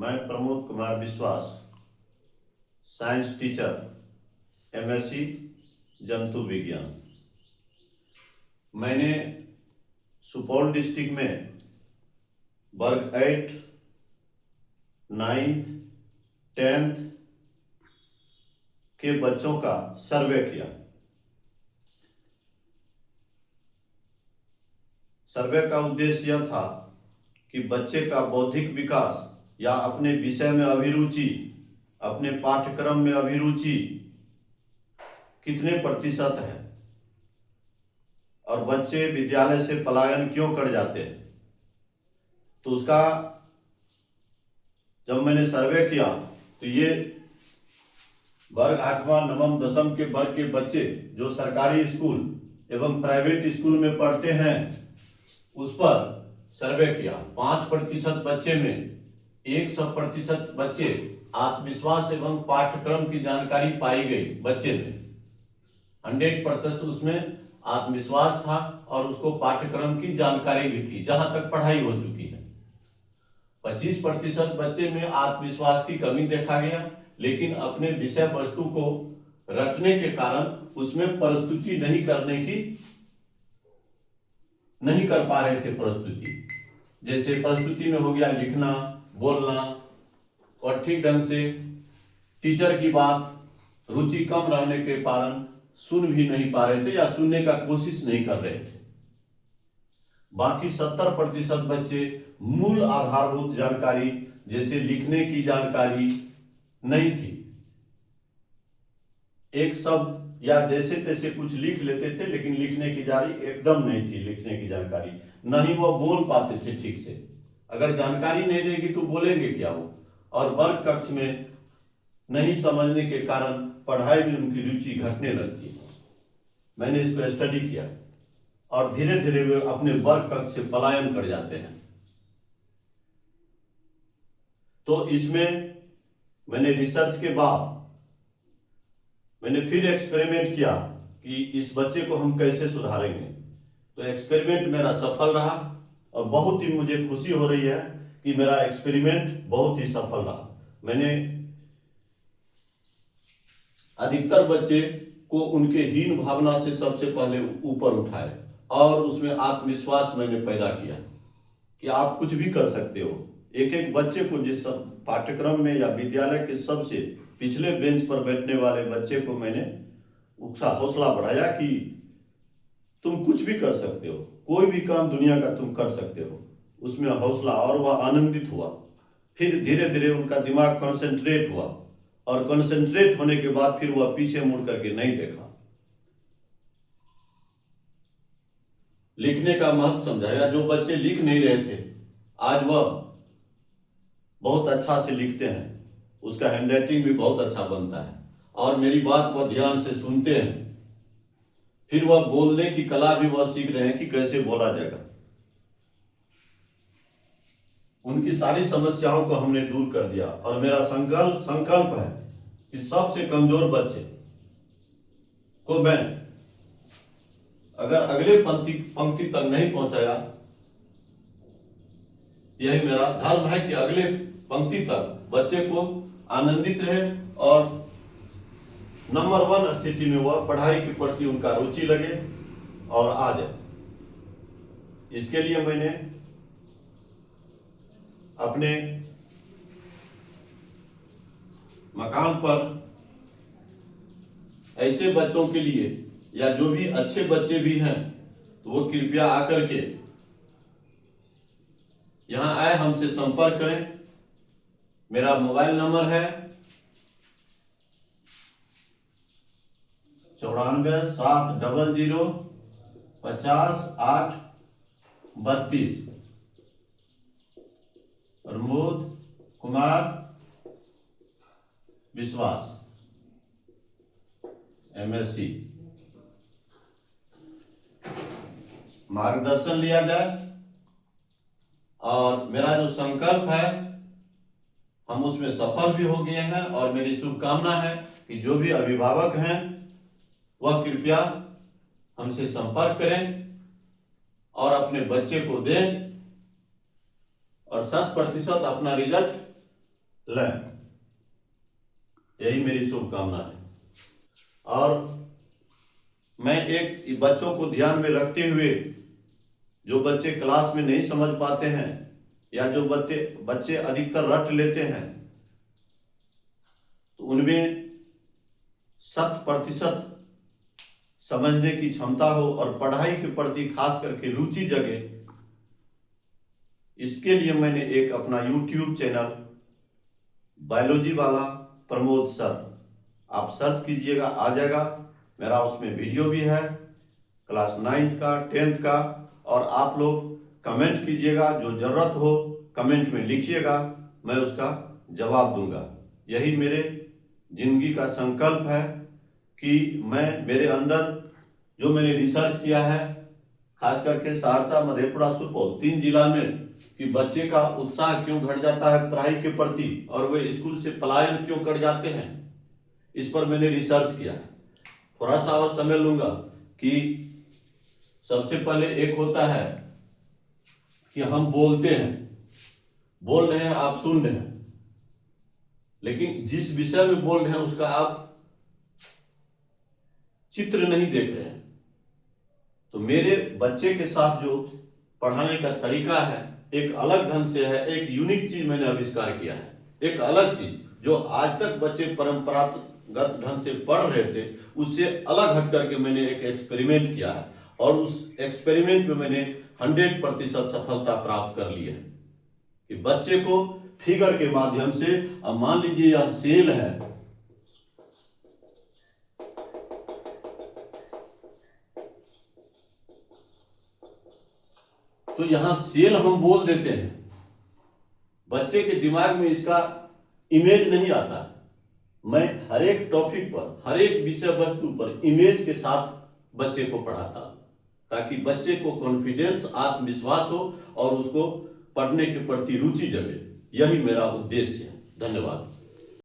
मैं प्रमोद कुमार विश्वास, science teacher, MSc जंतु विज्ञान। मैंने सुपौल डिस्ट्रिक्ट में वर्ग 8, 9th, 10th के बच्चों का सर्वे किया। सर्वे का उद्देश्य यह था कि बच्चे का बौद्धिक विकास या अपने विषय में अभिरुचि, अपने पाठ्यक्रम में अभिरुचि कितने प्रतिशत है और बच्चे विद्यालय से पलायन क्यों कर जाते हैं। तो उसका जब मैंने सर्वे किया तो ये वर्ग 8वां, 9वां, 10वां के वर्ग के बच्चे जो सरकारी स्कूल एवं प्राइवेट स्कूल में पढ़ते हैं उस पर सर्वे किया। 5% बच्चे में 100% बच्चे आत्मविश्वास एवं पाठ्यक्रम की जानकारी पाई गई। बच्चे में 100% उसमें आत्मविश्वास था और उसको पाठ्यक्रम की जानकारी भी थी जहां तक पढ़ाई हो चुकी है। 25% बच्चे में आत्मविश्वास की कमी देखा गया, लेकिन अपने विषय वस्तु को रटने के कारण उसमें प्रस्तुति नहीं कर पा रहे थे। प्रस्तुति जैसे प्रस्तुति में हो गया लिखना, बोलना और ठीक ढंग से टीचर की बात रुचि कम रहने के कारण सुन भी नहीं पा रहे थे या सुनने का कोशिश नहीं कर रहे थे। बाकी 70% बच्चे मूल आधारभूत जानकारी जैसे लिखने की जानकारी नहीं थी। एक शब्द या जैसे तैसे कुछ लिख लेते थे, लेकिन लिखने की जानकारी एकदम नहीं थी। लिखने की जानकारी न ही वो बोल पाते थे ठीक से। अगर जानकारी नहीं रहेगी तो बोलेंगे क्या वो। और वर्ग कक्ष में नहीं समझने के कारण पढ़ाई में उनकी रुचि घटने लगती है। मैंने इसको स्टडी किया और धीरे धीरे वे अपने वर्ग कक्ष से पलायन कर जाते हैं। तो इसमें मैंने रिसर्च के बाद मैंने फिर एक्सपेरिमेंट किया कि इस बच्चे को हम कैसे सुधारेंगे। तो एक्सपेरिमेंट मेरा सफल रहा और बहुत ही मुझे खुशी हो रही है कि मेरा एक्सपेरिमेंट बहुत ही सफल रहा। मैंने अधिकतर बच्चे को उनके हीन भावना से सबसे पहले ऊपर उठाए और उसमें आत्मविश्वास मैंने पैदा किया कि आप कुछ भी कर सकते हो। एक एक बच्चे को जिस पाठ्यक्रम में या विद्यालय के सबसे पिछले बेंच पर बैठने वाले बच्चे को मैंने उसका हौसला बढ़ाया कि तुम कुछ भी कर सकते हो, कोई भी काम दुनिया का तुम कर सकते हो। उसमें हौसला और वह आनंदित हुआ। फिर धीरे धीरे उनका दिमाग कंसंट्रेट हुआ और कंसंट्रेट होने के बाद फिर वह पीछे मुड़ करके नहीं देखा। लिखने का महत्व समझाया। जो बच्चे लिख नहीं रहे थे आज वह बहुत अच्छा से लिखते हैं, उसका हैंडराइटिंग भी बहुत अच्छा बनता है और मेरी बात वह ध्यान से सुनते हैं। फिर वह बोलने की कला भी वह सीख रहे हैं कि कैसे बोला जाएगा। उनकी सारी समस्याओं को हमने दूर कर दिया और मेरा संकल्प है कि सबसे कमजोर बच्चे को मैं अगर अगले पंक्ति तक नहीं पहुंचाया, यही मेरा धर्म है कि अगले पंक्ति तक बच्चे को आनंदित रहे और नंबर 1 स्थिति में वह पढ़ाई के प्रति उनका रुचि लगे और आ जाए। इसके लिए मैंने अपने मकान पर ऐसे बच्चों के लिए या जो भी अच्छे बच्चे भी हैं तो वो कृपया आकर के यहां आए, हमसे संपर्क करें। मेरा मोबाइल नंबर है 94 700 50 8 32। प्रमोद कुमार विश्वास, एमएससी। मार्गदर्शन लिया जाए और मेरा जो संकल्प है हम उसमें सफल भी हो गए हैं और मेरी शुभकामना है कि जो भी अभिभावक हैं वह कृपया हमसे संपर्क करें और अपने बच्चे को दें और 100% अपना रिजल्ट लें। यही मेरी शुभकामना है। और मैं एक बच्चों को ध्यान में रखते हुए, जो बच्चे क्लास में नहीं समझ पाते हैं या जो बच्चे अधिकतर रट लेते हैं, तो उनमें 100% समझने की क्षमता हो और पढ़ाई के प्रति खास करके रुचि जगे, इसके लिए मैंने एक अपना YouTube चैनल बायोलॉजी वाला प्रमोद सर, आप सर्च कीजिएगा, आ जाएगा। मेरा उसमें वीडियो भी है क्लास 9th का, 10th का। और आप लोग कमेंट कीजिएगा, जो जरूरत हो कमेंट में लिखिएगा, मैं उसका जवाब दूंगा। यही मेरे जिंदगी का संकल्प है कि मैं मेरे अंदर जो मैंने रिसर्च किया है, खास करके सहरसा, मधेपुरा, सुपौल 3 जिला में, कि बच्चे का उत्साह क्यों घट जाता है पढ़ाई के प्रति और वे स्कूल से पलायन क्यों कर जाते हैं, इस पर मैंने रिसर्च किया है। थोड़ा सा और समय लूंगा कि सबसे पहले एक होता है कि हम बोलते हैं, बोल रहे हैं, आप सुन रहे हैं, लेकिन जिस विषय में बोल रहे हैं उसका आप चित्र नहीं देख रहे हैं। तो मेरे बच्चे के साथ जो पढ़ाने का तरीका है एक अलग ढंग से है। एक यूनिक चीज मैंने आविष्कार किया है, एक अलग चीज जो आज तक बच्चे परंपरागत ढंग से पढ़ रहे थे, उससे अलग हट करके मैंने एक एक्सपेरिमेंट किया है और उस एक्सपेरिमेंट में मैंने 100% सफलता प्राप्त कर ली है कि बच्चे को फिगर के माध्यम से, अब मान लीजिए यह सेल है, तो यहां सेल हम बोल देते हैं, बच्चे के दिमाग में इसका इमेज नहीं आता। मैं हर एक टॉपिक पर, हर एक विषय वस्तु पर इमेज के साथ बच्चे को पढ़ाता, ताकि बच्चे को कॉन्फिडेंस, आत्मविश्वास हो और उसको पढ़ने के प्रति रुचि जगे। यही मेरा उद्देश्य है। धन्यवाद।